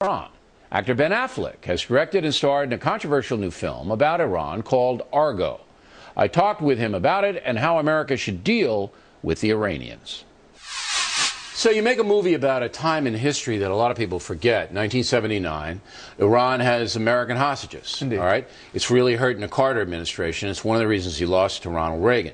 Iran. Actor Ben Affleck has directed and starred in a controversial new film about Iran called Argo. I talked with him about it and how America should deal with the Iranians. So you make a movie about a time in history that a lot of people forget. 1979, Iran has American hostages. Indeed. All right? It's really hurting the Carter administration. It's one of the reasons he lost to Ronald Reagan.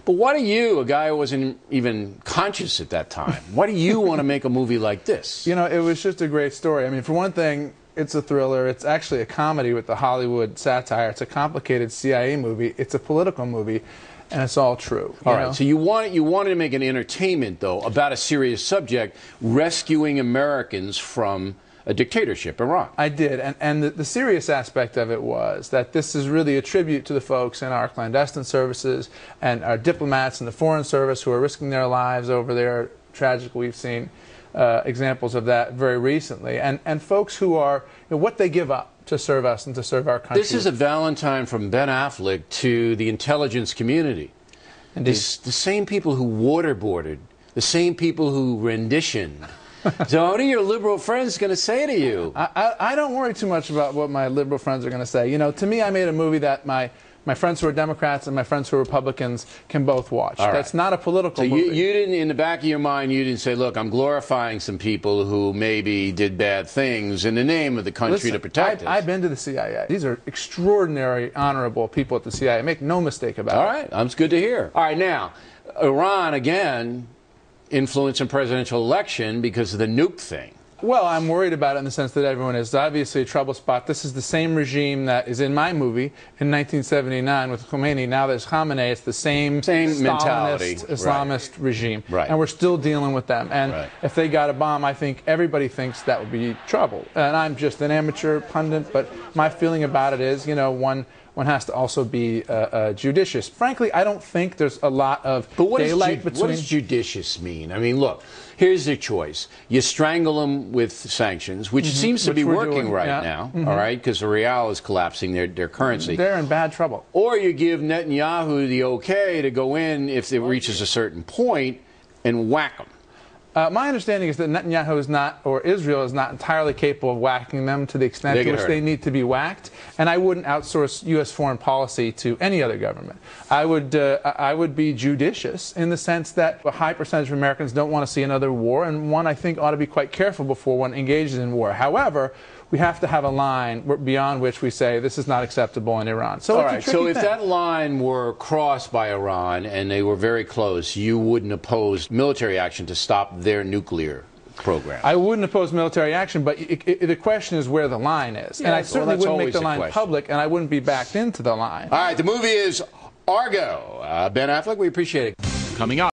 But why do you, a guy who wasn't even conscious at that time, why do you want to make a movie like this? You know, it was just a great story. I mean, for one thing, it's a thriller. It's actually a comedy with the Hollywood satire. It's a complicated CIA movie. It's a political movie. And it's all true. All right, so you wanted to make an entertainment, though, about a serious subject, rescuing Americans from a dictatorship, Iran. I did, and the serious aspect of it was that this is really a tribute to the folks in our clandestine services and our diplomats in the Foreign Service who are risking their lives over there. Tragically, we've seen examples of that very recently. And folks who are, what they give up to serve us and to serve our country. This is a Valentine from Ben Affleck to the intelligence community. Indeed. The same people who waterboarded, the same people who renditioned. So what are your liberal friends going to say to you? I don't worry too much about what my liberal friends are going to say. You know, to me, I made a movie that my friends who are Democrats and my friends who are Republicans can both watch. All right. That's not a political movie. So you didn't, in the back of your mind, you didn't say, look, I'm glorifying some people who maybe did bad things in the name of the country to protect us. I've been to the CIA. These are extraordinary, honorable people at the CIA. Make no mistake about it. All right. That's good to hear. All right. Now, Iran, again, influenced in presidential election because of the nuke thing. Well, I'm worried about it in the sense that everyone is obviously a trouble spot. This is the same regime that is in my movie in 1979 with Khomeini. Now there's Khamenei. It's the same mentality, Islamist regime. Right. And we're still dealing with them. And right. if they got a bomb, I think everybody thinks that would be trouble. And I'm just an amateur pundit, but my feeling about it is, you know, one has to also be judicious. Frankly, I don't think there's a lot of daylight between... What does judicious mean? I mean, look, here's the choice. You strangle them with sanctions, which seems to be working right now, all right, because the real is collapsing their currency. They're in bad trouble. Or you give Netanyahu the okay to go in if it reaches a certain point and whack them. My understanding is that Netanyahu is not, or Israel is not entirely capable of whacking them to the extent to which they need to be whacked. And I wouldn't outsource U.S. foreign policy to any other government. I would be judicious in the sense that a high percentage of Americans don't want to see another war, and one, I think, ought to be quite careful before one engages in war. However, we have to have a line beyond which we say this is not acceptable in Iran. So, all right, so if that line were crossed by Iran and they were very close, you wouldn't oppose military action to stop their nuclear program? I wouldn't oppose military action, but the question is where the line is. Yeah, and I certainly wouldn't make the line question. public, and I wouldn't be backed into the line. All right, the movie is Argo. Ben Affleck, we appreciate it. Coming up.